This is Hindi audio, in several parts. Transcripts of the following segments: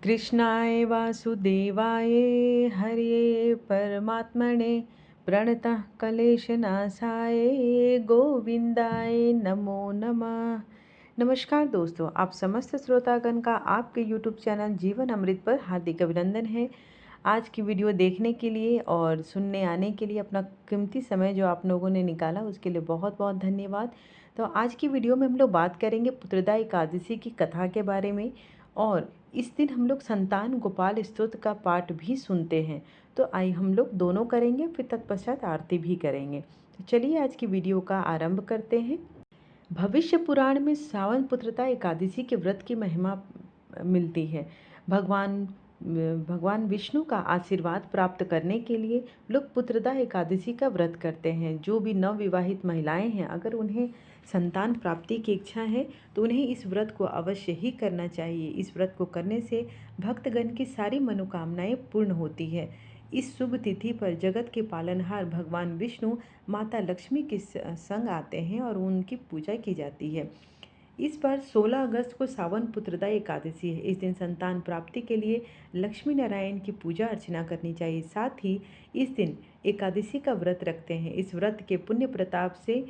कृष्णाय वासुदेवाय हरये परमात्मने प्रणतः क्लेशनाशाय गोविंदाय नमो नमः। नमस्कार दोस्तों, आप समस्त श्रोतागण का आपके YouTube चैनल जीवन अमृत पर हार्दिक अभिनंदन है। आज की वीडियो देखने के लिए और सुनने आने के लिए अपना कीमती समय जो आप लोगों ने निकाला उसके लिए बहुत बहुत धन्यवाद। तो आज की वीडियो में हम लोग बात करेंगे पुत्रदा एकादशी की कथा के बारे में, और इस दिन हम लोग संतान गोपाल स्तोत्र का पाठ भी सुनते हैं। तो आइए हम लोग दोनों करेंगे, फिर तत्पश्चात आरती भी करेंगे। तो चलिए आज की वीडियो का आरंभ करते हैं। भविष्य पुराण में सावन पुत्रदा एकादशी के व्रत की महिमा मिलती है। भगवान विष्णु का आशीर्वाद प्राप्त करने के लिए लोग पुत्रदा एकादशी का व्रत करते हैं। जो भी नवविवाहित महिलाएं हैं, अगर उन्हें संतान प्राप्ति की इच्छा है तो उन्हें इस व्रत को अवश्य ही करना चाहिए। इस व्रत को करने से भक्तगण की सारी मनोकामनाएं पूर्ण होती है। इस शुभ तिथि पर जगत के पालनहार भगवान विष्णु माता लक्ष्मी के संग आते हैं और उनकी पूजा की जाती है। इस बार 16 अगस्त को सावन पुत्रदा एकादशी है। इस दिन संतान प्राप्ति के लिए लक्ष्मी नारायण की पूजा अर्चना करनी चाहिए। साथ ही इस दिन एकादशी का व्रत रखते हैं। इस व्रत के पुण्य प्रताप से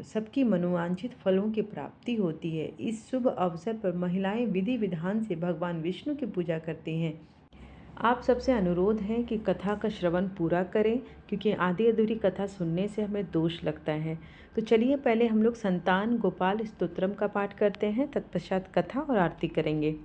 सबकी मनोवांछित फलों की प्राप्ति होती है। इस शुभ अवसर पर महिलाएं विधि विधान से भगवान विष्णु की पूजा करती हैं। आप सबसे अनुरोध है कि कथा का श्रवण पूरा करें, क्योंकि आधी अधूरी कथा सुनने से हमें दोष लगता है। तो चलिए पहले हम लोग संतान गोपाल स्तोत्रम का पाठ करते हैं, तत्पश्चात कथा और आरती करेंगे।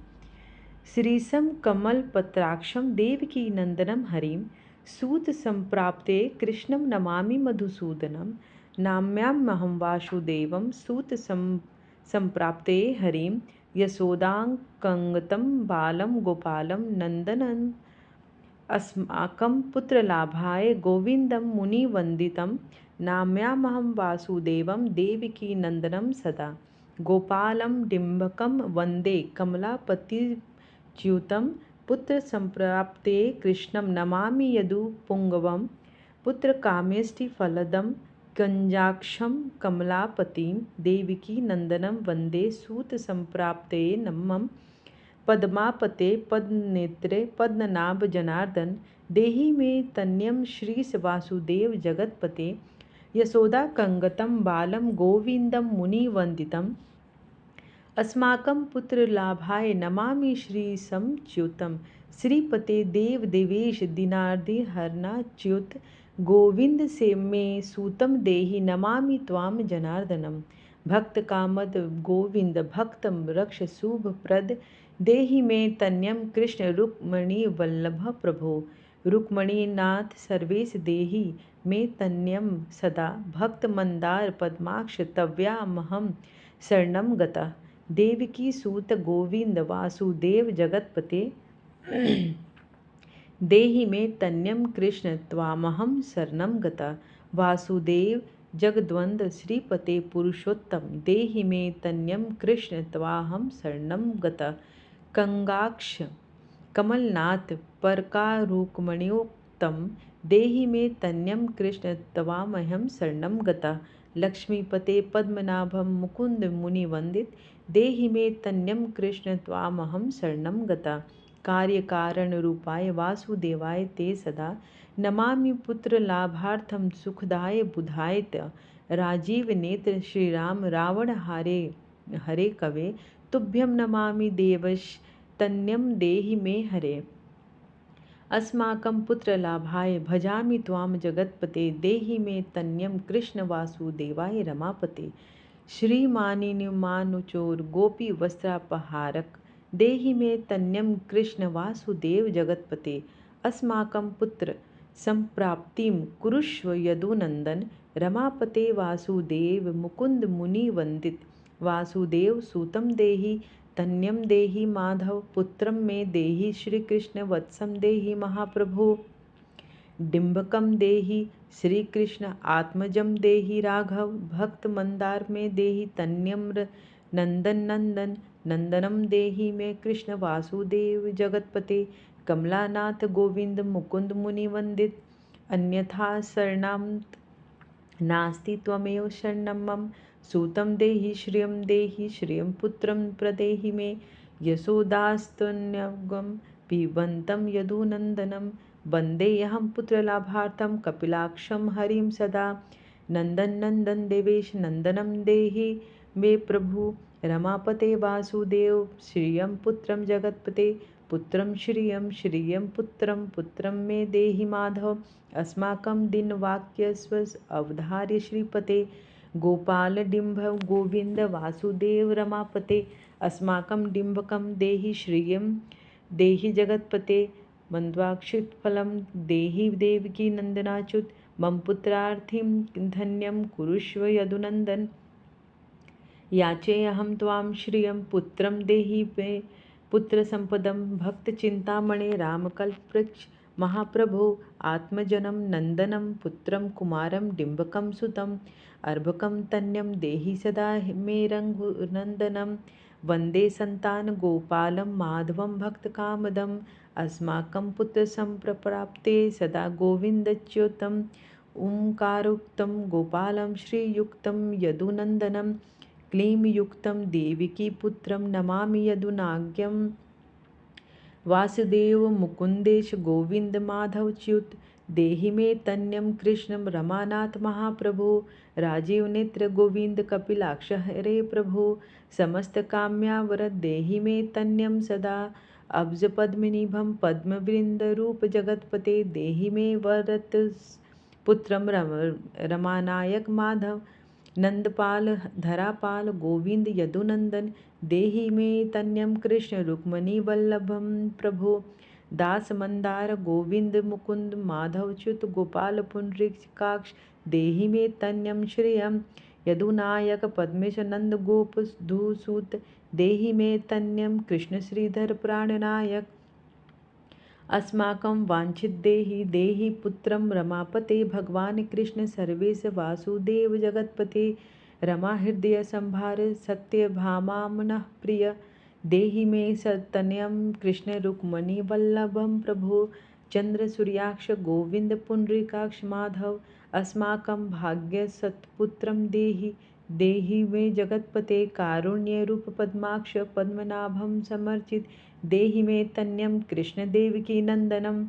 श्रीसम कमल पत्राक्षम देवकी नंदनम हरिम सूत संप्राप्ते कृष्णम नमामि मधुसूदनम नाम्याम महम वासुदेवम सूत संप्राप्ते हरिम यशोदांकंगतम बालम गोपालम नंदनम अस्माकं पुत्रलाभाय गोविंदं मुनिवंदितं नाम्यामहं वासुदेवं देवकी नंदनं सदा गोपालं डिम्बकं वन्दे कमलापतिच्युतं पुत्रसंप्राप्ते कृष्णं नमामि यदुपुङ्गवं पुत्रकामेष्टिफलदं कञ्जाक्षं कमलापतिं देवकी नंदनं वन्दे सूतसंप्राप्ते नमः पद्मापते पद्मनेत्रे पद्मनाभ जनार्दन देहि मे तन्यम श्री वासुदेव जगतपते यशोदा कंगतम बालम गोविंदम मुनिवंदितम अस्माकं पुत्रलाभाय नमामि श्री समच्युतम श्रीपते देव देवेश दिनार्दि हरनाच्युत गोविंद से मे सूतम देहि नमामि त्वाम जनार्दनम भक्त कामद गोविंद भक्तम रक्ष शुभ प्रद देहि मे तन्यम कृष्ण रुक्मणी वल्लभ प्रभो रुक्मणीनाथ सर्वेश देहि मे तन्यम सदा भक्त मंदार पद्माक्ष तव्यामहं शरणं गतः देवकी सूत गोविंद वासुदेव जगतपते देहि मे तन्यम कृष्ण त्वामहं शरणं गतः वासुदेव जगद्वंद श्रीपते पुरुषोत्तम देहि मे तन्यम कृष्ण त्वाहं शरणं गतः कंगाक्ष कमलनाथ परकारुकमणियोक्तम देहि मे तन्यम कृष्ण तवामहं शरणं गतः लक्ष्मीपते पद्मनाभं मुकुंद मुनिवंदित देहि मे तन्यम कृष्ण त्वामहं शरणं गतः कार्यकारण रूपाय वासुदेवाय ते सदा नमामि पुत्र लाभार्थम सुखदाय बुधाय राजीव नेत्र श्रीराम रावण हारे हरे कवे तुभ्यं नमामि देवश तन्यम देहि मे हरे अस्माकं पुत्रलाभाय भजामि त्वां जगत्पते देहि मे तन्यम कृष्ण वासुदेवाय रमापते श्रीमानिनुमानुचोर गोपी वस्त्रापहारक देहि मे तन्यम कृष्ण वासुदेव जगत्पते अस्माकं पुत्र संप्राप्तिं कुरुष्व यदुनंदन रमापते वासुदेव मुकुंद मुनि वंदित वासुदेव सूतम देहि तन्यम देहि माधव पुत्रम मे देहि श्री कृष्ण वत्सम देहि महाप्रभु डिम्बकम देहि श्री कृष्ण आत्मजम देहि राघव भक्त मंदार में देहि तन्यम नंदन नंदन नंदनम देहि में कृष्ण वासुदेव जगतपते कमलानाथ गोविंद मुकुंद मुनि वंदित अन्यथा शरणाम नास्ति त्वमेव शरणं मम सूतं देहि श्रियं पुत्रं प्रदेहि मे यशोदास्तन्यगं पिबन्तं यदुनन्दनं वन्देऽहं पुत्रलाभार्थं कपिलाक्षं हरिं सदा। नन्दन नन्दन देवेश नन्दनं देहि मे प्रभु रमापते वासुदेव श्रियं पुत्रं जगत्पते पुत्रं श्रियं पुत्रं पुत्रं मे देहि माधव। अस्माकं दीनवाक्यस्व अवधार्य श्रीपते गोपाल डिम्भ गोविंद वासुदेव रमापते। अस्माकं डिम्भकं देहि श्रियं देहि जगत्पते मन्द्वाक्षितफलं देहि देवकी नन्दनाच्युत मम पुत्रार्थिं धन्यं कुरुष्व यदुनन्दन। याचेऽहं त्वां श्रियं पुत्रं देहि मे पुत्रसम्पदं भक्तचिन्तामणे रामकल्पवृक्ष महाप्रभो आत्मजनं नन्दनं पुत्रं कुमारं डिम्बकं सुतं अर्भकं तन्यं देहि सदा मे रघुनन्दनं। वन्दे सन्तानगोपालं माधवं भक्तकामदम् अस्माकं पुत्रसम्प्राप्ते सदा गोविन्दच्युतम् ओंकारोक्तं गोपालं श्रीयुक्तं यदुनन्दनं क्लीमयुक्तं देवकीपुत्रं नमामि यदुनाज्ञं। वासुदेव मुकुन्देश गोविंद माधवच्युत देहि मे तन्यं कृष्णं रमानाथ महाप्रभो राजीव नेत्र गोविंद कपिलाक्ष हरे प्रभो समस्त काम्यावरद देहि मे तन्यं सदा। अब्ज पद्मनिभं पद्मवृंद रूप जगत्पते देहि मे वरत पुत्रं रमानायक माधव। नंदपाल धरापाल गोविंद यदुनंदन देहि मे तन्यं कृष्ण रुक्मणी वल्लभं प्रभो। दास मंदार गोविंद मुकुंद माधवच्युत गोपाल पुंडरीकाक्ष देहि मे तन्यं श्रियं यदुनायक पद्मेश नंद गोप धूसूत देहि मे तन्यं कृष्ण श्रीधर प्राणनायक। अस्माकं वांछित देहि देहि पुत्रं रमापते भगवान कृष्ण सर्वेश वासुदेव जगत्पते रमा हृदय संभार सत्यभामामनः प्रिय देहि मे तनयं कृष्ण रुक्मणी वल्लभं प्रभो। चंद्र सूर्याक्ष गोविंद पुंडरीकाक्ष माधव अस्माकं भाग्य सत्पुत्रं देहि देहि मे जगत्पते कारुण्य रूप पद्माक्ष पद्मनाभं समर्चित देहि मे तन्यं कृष्ण देवकी नंदनम।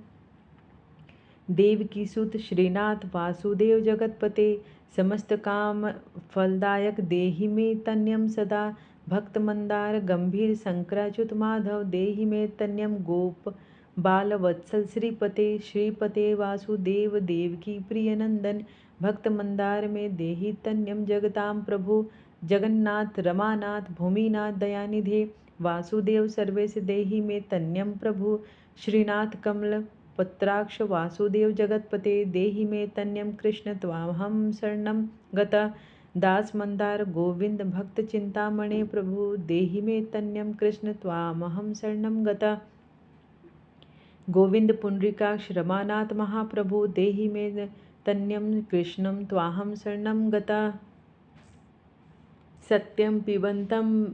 देवकीसुत श्रीनाथ वासुदेव जगत्पते समस्त काम फलदायक देहि मे तन्यं सदा। भक्त मंदार गंभीर शंकराच्युत माधव देहि मे तन्यं गोप बाल वत्सल श्रीपते श्रीपते वासुदेव देवकी प्रिय नंदन। भक्त मंदार में देहि तन्यं जगतां प्रभु जगन्नाथ रमानाथ भूमिनाथ दयानिधे वासुदेव सर्वेश देहि मे तन्यं प्रभु। श्रीनाथ कमल पत्राक्ष वासुदेव जगत्पते देहि मे तन्यं कृष्ण त्वाहं शरणं गतः। दास मंदार गोविंद भक्त चिंतामणे प्रभु देहि मे तन्यं कृष्ण त्वामहं शरणं गतः। गोविंद पुंडरीकाक्ष रमानाथ महाप्रभु देहि मे तन्यं कृष्णं त्वाहं शरणं गतः। सत्यं पिबन्तं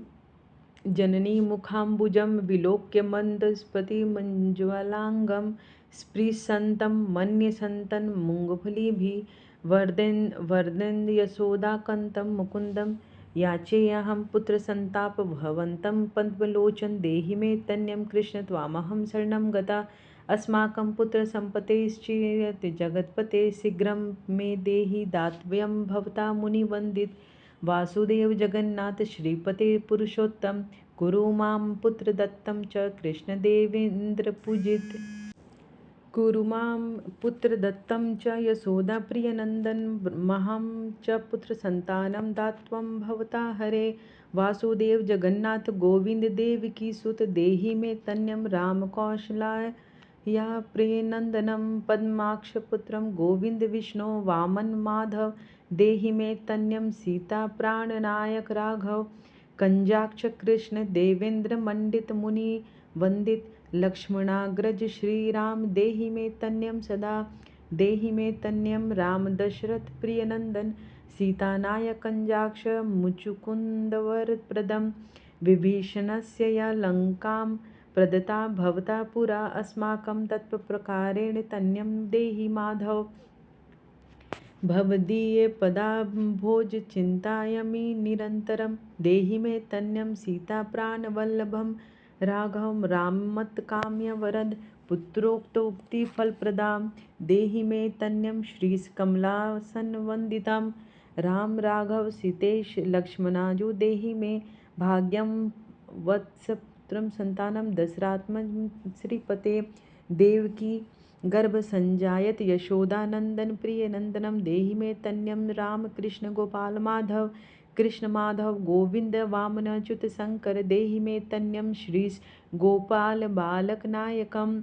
जननी मुखाम्बुजं विलोक्य मन्दस्फटिमज्ज्वलाङ्गं स्पृशन्तं मन्यसन्तं मूङ्गफलीभिः वर्धन् यशोदाकान्तं मुकुन्दं। याचेऽहं पुत्रसन्तापभवन्तं पद्मलोचन देहि मे तन्यं कृष्ण त्वामहं शरणं गता। अस्माकं पुत्रसम्पतेश्चिरति जगत्पते शीघ्रं मे देहि दातव्यं भवता मुनिवन्दित। वासुदेव जगन्नाथ श्रीपते पुरुषोत्तम कुरु मां पुत्रदत्तं च कृष्णदेवेन्द्रपूजित। कुरु मां पुत्रदत्तं च यशोदाप्रियनन्दन मह्यं च पुत्रसन्तानं दात्वं भवता हरे। वासुदेव जगन्नाथ गोविंद देवकीसुत देहि मे तन्यं रामकौशल्या प्रियनन्दनं पद्माक्षपुत्रं गोविंद विष्णु वामन माधव देहि मे तन्यं सीताप्राणनायक राघव। कंजाक्ष कृष्ण देवेन्द्र मंडित मुनि वंदित लक्ष्मणाग्रज श्रीराम देहि मे तन्यं सदा। देहि मे तन्यं राम दशरथ प्रियनन्दन सीतानायक कंजाक्ष मुचुकुन्दवरप्रदं। विभीषणस्य या लङ्कां प्रदत्ता भवता पुरा अस्माकं तत्प्रकारेण तन्यं देहि माधव। भवदीयपदाम्भोज चिन्तायामि निरन्तरं देहि मे तन्यं सीताप्राणवल्लभं। राघवं राममत्काम्यवरद पुत्रोक्तोक्तिफलप्रदां देहि मे तन्यं श्रीकमलासनवन्दितां राम राघव सीतेश लक्ष्मणाजो देहि मे भाग्यं वत्सपुत्रं संतानं दशरात्मजं श्रीपते देवकी गर्भसंजायत यशोदानंदन प्रिय नंदनम देहि मे तन्यम राम कृष्ण गोपाल माधव कृष्ण माधव गोविंद वामन अच्युत शंकर देहि मे तन्यम श्री गोपाल बालक नायकम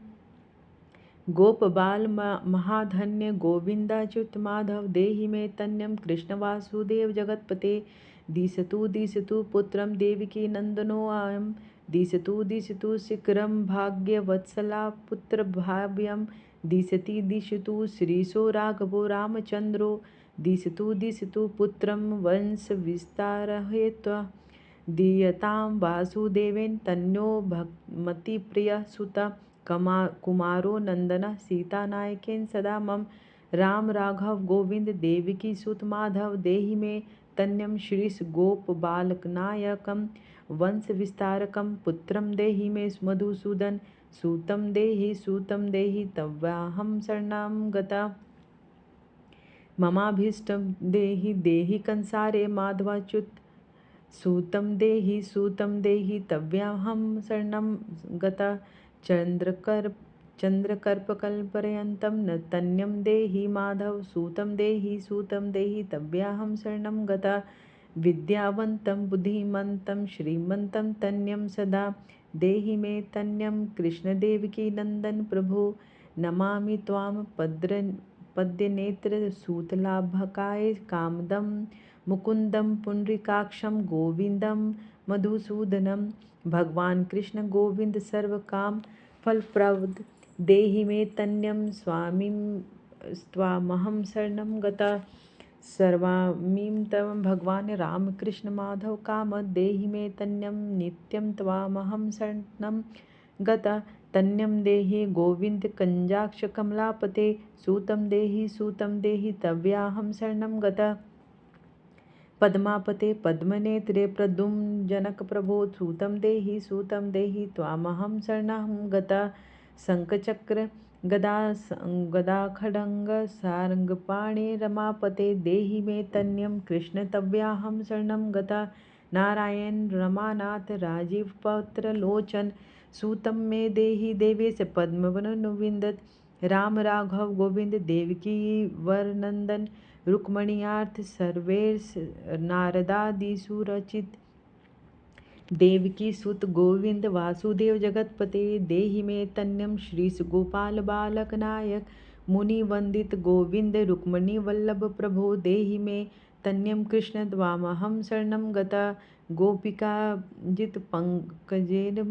गोप बाल महाधन्य गोविंदाच्युत माधव देहि मे तन्यम कृष्ण वासुदेव जगतपते दिशतु पुत्रम देवकी नंदनोऽयं दिशतु शिखरम भाग्यवत्सला पुत्र भाव्यम दिशतु श्रीशो राघवो रामचंद्रो दिशतु पुत्रम वंश विस्तारहेत्वा दीयतां वासुदेवेन तन्यो भक्तिप्रिय सुत कुमारो नंदन सीतानायकेन सदा मम राम राघव गोविंद देवकी सुत माधव देहि मे तन्यम श्रीश गोप बालकनायकम वंश विस्तारकम पुत्रम देहि मे मधुसूदन सूतं देहि तव्याहं शरणं गता ममाभीष्टं देहि कंसारे माधवाच्युत सूतं देहि तव्याहं शरणं गता चंद्रकल्पपर्यन्तं न तन्यं देहि माधव सूतं देहि तव्याहं शरणं गता विद्यावन्तं बुद्धिमन्तं श्रीमन्तं तन्यं सदा देहि मे तन्यं कृष्णदेवकी नंदन प्रभो नमामि त्वां पद्यनेत्र सूतलाभकाय कामदं मुकुंदम पुंडरीकाक्षं गोविंदम मधुसूदनम भगवान कृष्ण गोविंद सर्वकाम फलप्रद देहि मे तन्यम स्वामी स्वामहं शरणं गता सर्वामीं तव भगवान राम कृष्ण माधव काम देहि मे तन्यं नित्यं त्वामहं शरणं गता तन्यं देहि गोविंद कंजाक्ष कमलापते सूतं देहि तव्याहं शरणं गता पद्मापते पद्मनेत्रे प्रद्युम्न जनक प्रभो सूतं देहि त्वामहं शरणं गता शंखचक्र गदाखड्ग सारंगपाणे रमापते देहि मे तन्यं कृष्ण तव्याहं शरणं गता नारायण रमानाथ राजीवपत्र लोचन सूतं मे देहि देवेश पद्मवननुविन्दत राम राघव गोविंद देवकी वरनंदन रुक्मणीयार्थ सर्वेश नारदादिसुरचित देवकी सुत गोविंद वासुदेव जगतपते देहि मे तन्यम श्रीश गोपाल बालक नायक मुनि वंदित गोविंद रुक्मणी वल्लभ प्रभो देहि मे तन्यम कृष्ण त्वामहं शरणं गता गोपिका जित पंकजेन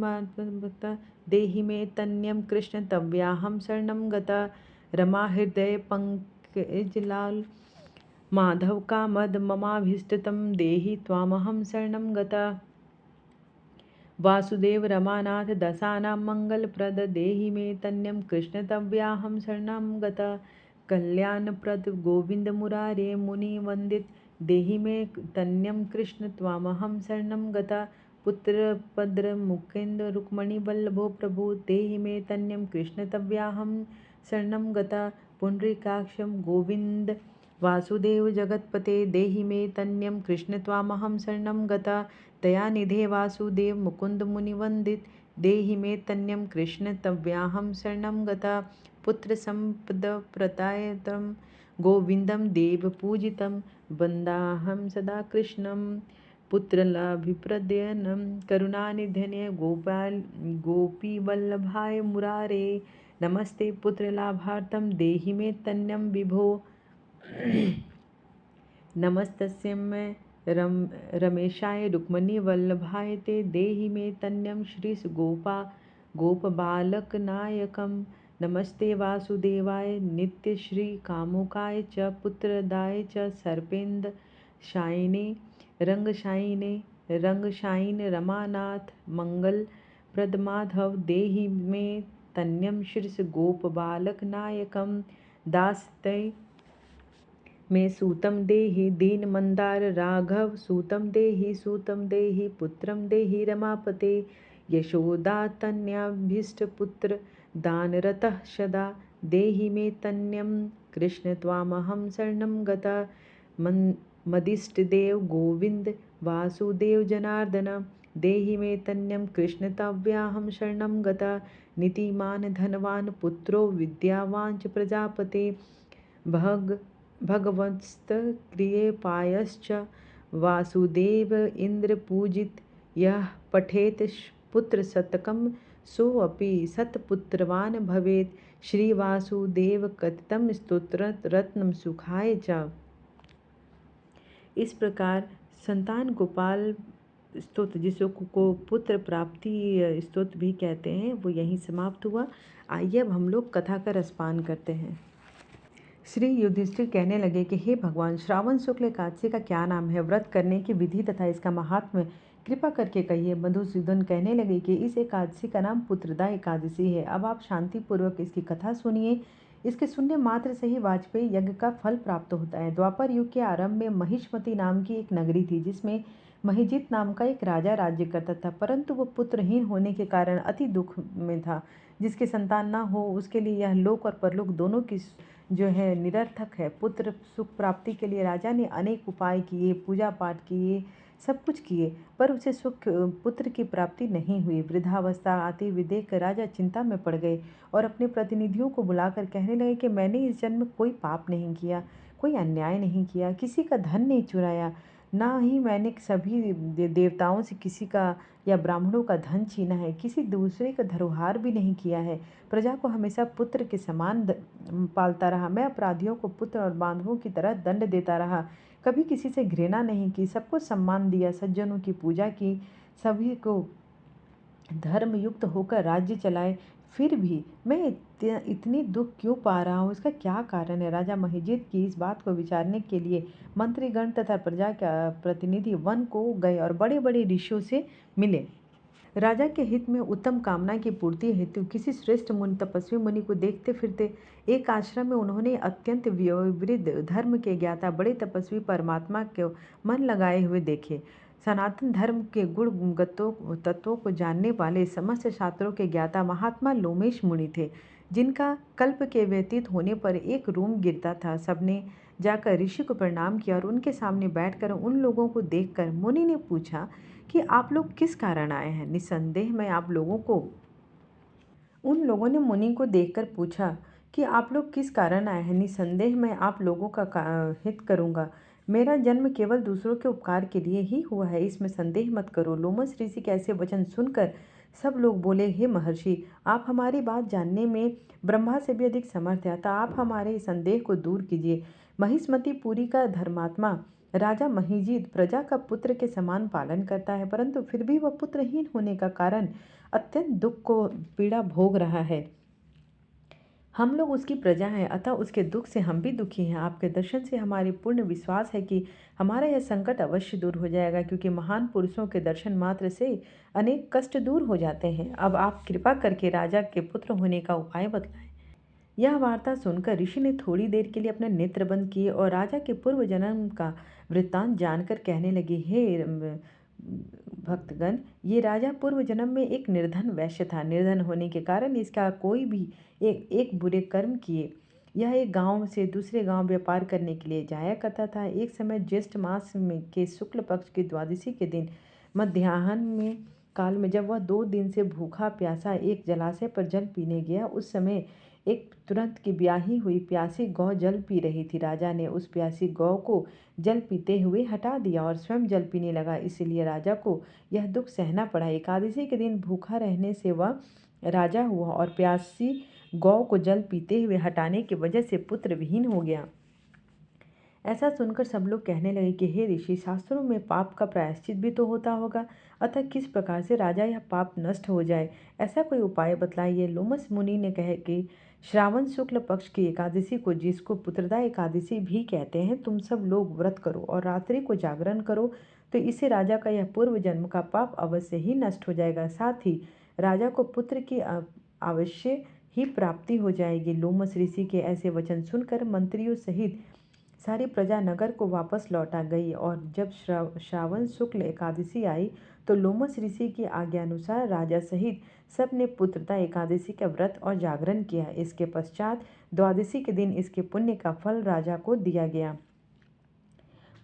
देहि मे तन्यम कृष्ण तव्याहं शरणं गता रमा हृदय पंकजलाल माधव कामद ममाभीष्टतम देहि त्वामहं शरणं गता वासुदेव रमानाथ दशानां मंगलप्रद देहि मे तन्यं कृष्ण तव्याहं शरणं गता कल्याणप्रद गोविंद मुरारे मुनि वंदित देहि मे तन्यं कृष्ण त्वामहं शरणं गता पुत्रपद्र मुखेन्द्र रुक्मणी वल्लभो प्रभु देहि मे तन्यं कृष्ण तव्याहं शरणं गता पुंडरीकाक्षं गोविंद वासुदेव जगतपते देहि मे तन्यं कृष्ण त्वामहं शरणं गता दयानिधे वासुदेव मुकुंद मुनिवंदित देहि मे तन्यं कृष्ण तव्याहं शरणं गता पुत्र संपद प्रदायतं गोविंदं देवपूजितं वन्दाहं सदा कृष्णं पुत्रलाभिप्रदयनं करुणानिधने गोपीवल्लभाय मुरारे नमस्ते पुत्रलाभार्थं देहि मे तन्यं विभो नमस्तस्मै रमेशाय रुक्मणी वल्लभाय ते देहि मे तन्यं श्रीश गोपबालकनायकं नमस्ते वासुदेवाय नित्यश्री कामुकाय च पुत्रदाय च सर्पेन्द्र शायिने रंगशायिन रमानाथ मंगल प्रद माधव देहि मे तन्यं श्रीश गोपबालकनायकं दासतय मे सूतं देहि दीनमन्दार राघव सूतं देहि पुत्रं देहि रमापते यशोदातन्याभीष्टपुत्र दानरतः सदा देहि मे तन्यं कृष्ण त्वामहं शरणं गता मदिष्टदेव गोविंद वासुदेव जनार्दन देहि मे तन्यं कृष्ण तव्याहं शरणं गता नीतिमान् धनवान् पुत्रो विद्यावान् च प्रजापते भगवत्स्त्रियपायश्च वासुदेव इन्द्रपूजित यः पठेत् पुत्रशतकं सोऽपि सत्पुत्रवान् भवेत् श्रीवासुदेव कथितं स्तोत्ररत्नं सुखाय च। इस प्रकार संतान गोपाल स्तोत्र, जिसको पुत्र प्राप्ति स्तोत्र भी कहते हैं, वो यहीं समाप्त हुआ। आइए अब हम लोग कथा का रसपान करते हैं। श्री युधिष्ठिर कहने लगे कि हे भगवान, श्रावण शुक्ल एकादशी का क्या नाम है, व्रत करने की विधि तथा इसका महात्म्य कृपा करके कहिए। मधुसूदन कहने लगे कि इस एकादशी का नाम पुत्रदा एकादशी है। अब आप शांति पूर्वक इसकी कथा सुनिए। इसके सुनने मात्र से ही वाजपेयी यज्ञ का फल प्राप्त होता है। द्वापर युग के आरंभ में महिष्मती नाम की एक नगरी थी, जिसमें महिजित नाम का एक राजा राज्य करता था, परंतु वह पुत्रहीन होने के कारण अति दुख में था। जिसके संतान न हो उसके लिए यह लोक और परलोक दोनों की जो है निरर्थक है। पुत्र सुख प्राप्ति के लिए राजा ने अनेक उपाय किए, पूजा पाठ किए, सब कुछ किए, पर उसे सुख पुत्र की प्राप्ति नहीं हुई। वृद्धावस्था आते हुए देख कर राजा चिंता में पड़ गए और अपने प्रतिनिधियों को बुलाकर कहने लगे कि मैंने इस जन्म में कोई पाप नहीं किया, कोई अन्याय नहीं किया, किसी का धन नहीं चुराया, ना ही मैंने सभी देवताओं से किसी का या ब्राह्मणों का धन छीना है, किसी दूसरे का धरोहर भी नहीं किया है। प्रजा को हमेशा पुत्र के समान पालता रहा। मैं अपराधियों को पुत्र और बांधवों की तरह दंड देता रहा। कभी किसी से घृणा नहीं की, सबको सम्मान दिया, सज्जनों की पूजा की, सभी को धर्मयुक्त होकर राज्य चलाए। फिर भी मैं इतनी दुख क्यों पा रहा हूँ, इसका क्या कारण है। राजा महिजित की इस बात को विचारने के लिए मंत्रीगण तथा प्रजा के प्रतिनिधि वन को गए और बड़े बड़े ऋषियों से मिले। राजा के हित में उत्तम कामना की पूर्ति हेतु किसी श्रेष्ठ मुनि तपस्वी मुनि को देखते फिरते एक आश्रम में उन्होंने अत्यंत विवृद्ध धर्म के ज्ञाता बड़े तपस्वी परमात्मा को मन लगाए हुए देखे। सनातन धर्म के गुण तत्वों को जानने वाले समस्त शास्त्रों के ज्ञाता महात्मा लोमेश मुनि थे, जिनका कल्प के व्यतीत होने पर एक रूम गिरता था। सबने जाकर ऋषि को प्रणाम किया और उनके सामने बैठकर उन लोगों को देखकर मुनि ने पूछा कि आप लोग किस कारण आए हैं। निसंदेह मैं आप लोगों को उन लोगों ने मुनि को देखकर पूछा कि आप लोग किस कारण आए हैं। निसंदेह मैं आप लोगों का हित करूंगा। मेरा जन्म केवल दूसरों के उपकार के लिए ही हुआ है, इसमें संदेह मत करो। लोमस ऋषि के ऐसे वचन सुनकर सब लोग बोले, हे महर्षि, आप हमारी बात जानने में ब्रह्मा से भी अधिक समर्थ है, अतः आप हमारे संदेह को दूर कीजिए। महिष्मती पुरी का धर्मात्मा राजा महिजीत प्रजा का पुत्र के समान पालन करता है, परंतु फिर भी वह पुत्रहीन होने का कारण अत्यंत दुख को पीड़ा भोग रहा है। हम लोग उसकी प्रजा हैं, अतः उसके दुख से हम भी दुखी हैं। आपके दर्शन से हमारी पूर्ण विश्वास है कि हमारा यह संकट अवश्य दूर हो जाएगा, क्योंकि महान पुरुषों के दर्शन मात्र से अनेक कष्ट दूर हो जाते हैं। अब आप कृपा करके राजा के पुत्र होने का उपाय बतलाएं। यह वार्ता सुनकर ऋषि ने थोड़ी देर के लिए अपने नेत्र बंद किए और राजा के पूर्व जन्म का वृत्तांत जानकर कहने लगे, हे भक्तगण, ये राजा पूर्व जन्म में एक निर्धन वैश्य था। निर्धन होने के कारण इसका कोई भी एक बुरे कर्म किए। यह एक गांव से दूसरे गांव व्यापार करने के लिए जाया करता था। एक समय ज्येष्ठ मास में के शुक्ल पक्ष की द्वादशी के दिन मध्याह्न में काल में जब वह 2 दिन से भूखा प्यासा एक जलाशय पर जल पीने गया, उस समय एक तुरंत की ब्याही हुई प्यासी गौ जल पी रही थी। राजा ने उस प्यासी गौ को जल पीते हुए हटा दिया और स्वयं जल पीने लगा, इसलिए राजा को यह दुख सहना पड़ा। एकादशी के दिन भूखा रहने से वह राजा हुआ और प्यासी गौ को जल पीते हुए हटाने की वजह से पुत्र विहीन हो गया। ऐसा सुनकर सब लोग कहने लगे कि हे ऋषि, शास्त्रों में पाप का प्रायश्चित भी तो होता होगा, अतः किस प्रकार से राजा यह पाप नष्ट हो जाए, ऐसा कोई उपाय बतलाइए। लोमस मुनि ने कहे कि श्रावण शुक्ल पक्ष की एकादशी को, जिसको पुत्रदा एकादशी भी कहते हैं, तुम सब लोग व्रत करो और रात्रि को जागरण करो, तो इससे राजा का यह पूर्व जन्म का पाप अवश्य ही नष्ट हो जाएगा। साथ ही राजा को पुत्र की अवश्य ही प्राप्ति हो जाएगी। लोमस ऋषि के ऐसे वचन सुनकर मंत्रियों सहित सारी प्रजा नगर को वापस लौटा गई और जब श्रावण शुक्ल एकादशी आई तो लोमस ऋषि की आज्ञानुसार राजा सहित सब ने पुत्रदा एकादशी का व्रत और जागरण किया। इसके पश्चात द्वादशी के दिन इसके पुण्य का फल राजा को दिया गया।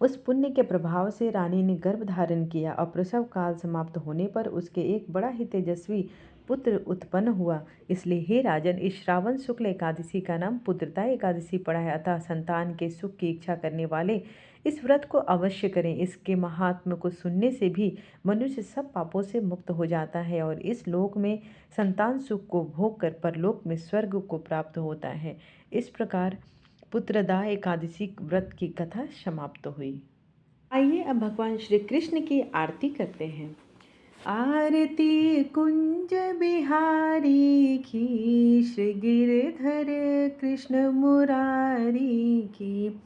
उस पुण्य के प्रभाव से रानी ने गर्भ धारण किया और प्रसव काल समाप्त होने पर उसके एक बड़ा ही तेजस्वी पुत्र उत्पन्न हुआ। इसलिए हे राजन, इस श्रावण शुक्ल एकादशी का नाम पुत्रदा एकादशी पड़ा है। अतः संतान के सुख की इच्छा करने वाले इस व्रत को अवश्य करें। इसके महात्म्य को सुनने से भी मनुष्य सब पापों से मुक्त हो जाता है और इस लोक में संतान सुख को भोग कर परलोक में स्वर्ग को प्राप्त होता है। इस प्रकार पुत्रदा एकादशी व्रत की कथा समाप्त हुई। आइए अब भगवान श्री कृष्ण की आरती करते हैं। आरती कुंज बिहारी की, श्री गिरधर कृष्ण मुरारी की।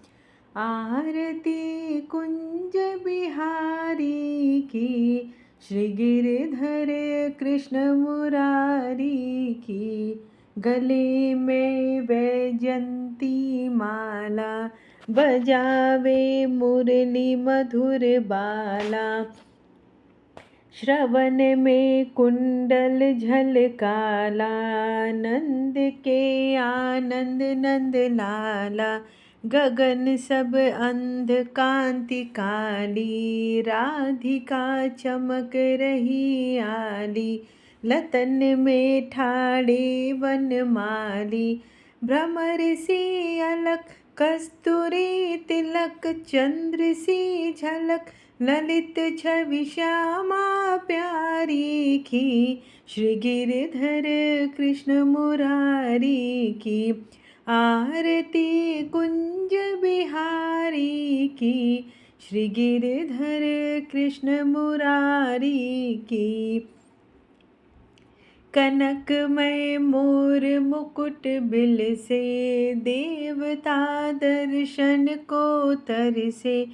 आरती कुंज बिहारी की, श्री गिरधर कृष्ण मुरारी की। गले में वैजयंती माला, बजावे मुरली मधुर बाला। श्रवण में कुंडल झलकाला, नंद के आनंद नंद लाला। गगन सब अंध कांति काली, राधिका चमक रही आली। लतन में ठाड़े वनमाली, भ्रमर सी अलख कस्तूरी तिलक। चंद्र सी झलक ललित छवि श्यामा प्यारी की। श्री गिरधर कृष्ण मुरारी की। आरती कुंज बिहारी की, श्री गिरधर कृष्ण मुरारी की। कनकमय मोर मुकुट बिल से, देवता दर्शन को तरसे।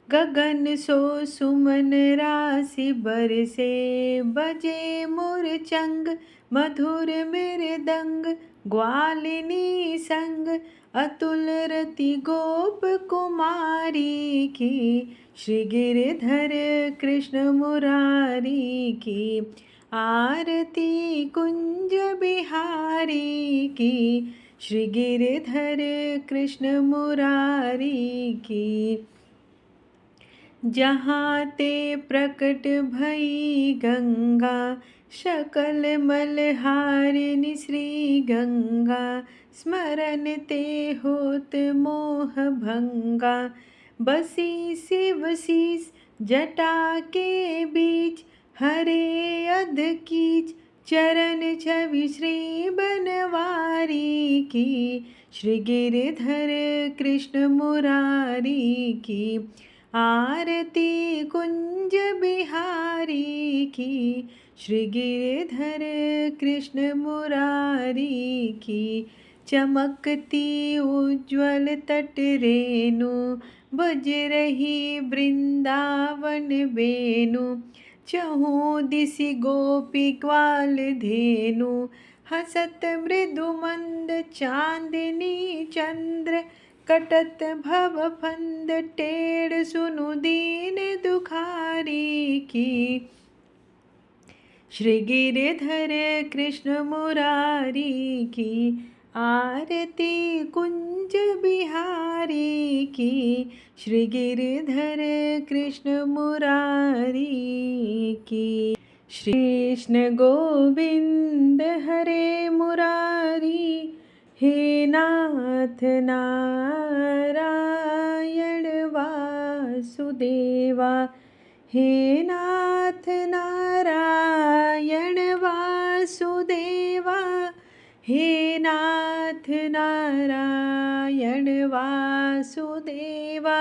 गगन सो सुमन राशि बरसे, बजे मुरचंग मधुर मृदंग। ग्वालिनी संग अतुल रति गोप कुमारी की। श्री गिरधर कृष्ण मुरारी की। आरती कुंज बिहारी की, श्री गिरधर कृष्ण मुरारी की। जहाँ ते प्रकट भई गंगा, सकल मलहारिणी श्री गंगा। स्मरण ते होत मोह भंगा, बसी शिव शीस जटा के बीच। हरे अध कीच चरण छवि श्री बनवारी की। श्री गिरधर कृष्ण मुरारी की। आरती कुंज बिहारी की, श्री गिरधर कृष्ण मुरारी की। चमकती उज्ज्वल तट रेणु, बज रही वृंदावन वेणु। चहु दिशि गोपी ग्वाल धेनु, हसत मृदु मंद चांदनी चंद्र। कटत भव फंद टेढ़ सुनु दीन दुखारी की। श्री गिरधर कृष्ण मुरारी की। आरती कुंज बिहारी की, श्री गिरधर कृष्ण मुरारी की। श्री कृष्ण गोविंद हरे मुरारी, हे नाथ नारायण वासुदेवा। हे नाथ नारायण वासुदेवा। हे नाथ नारायण वासुदेवा।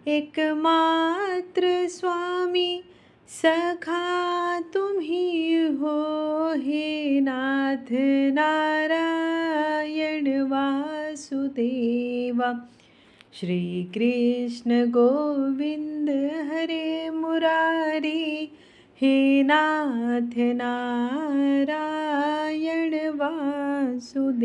एकमात्र स्वामी सखा तुम ही हो, हे नाथ नारायण वासुदेवा। श्री कृष्ण गोविंद हरे मुरारी, हे नाथ नारायण वासुदेवा।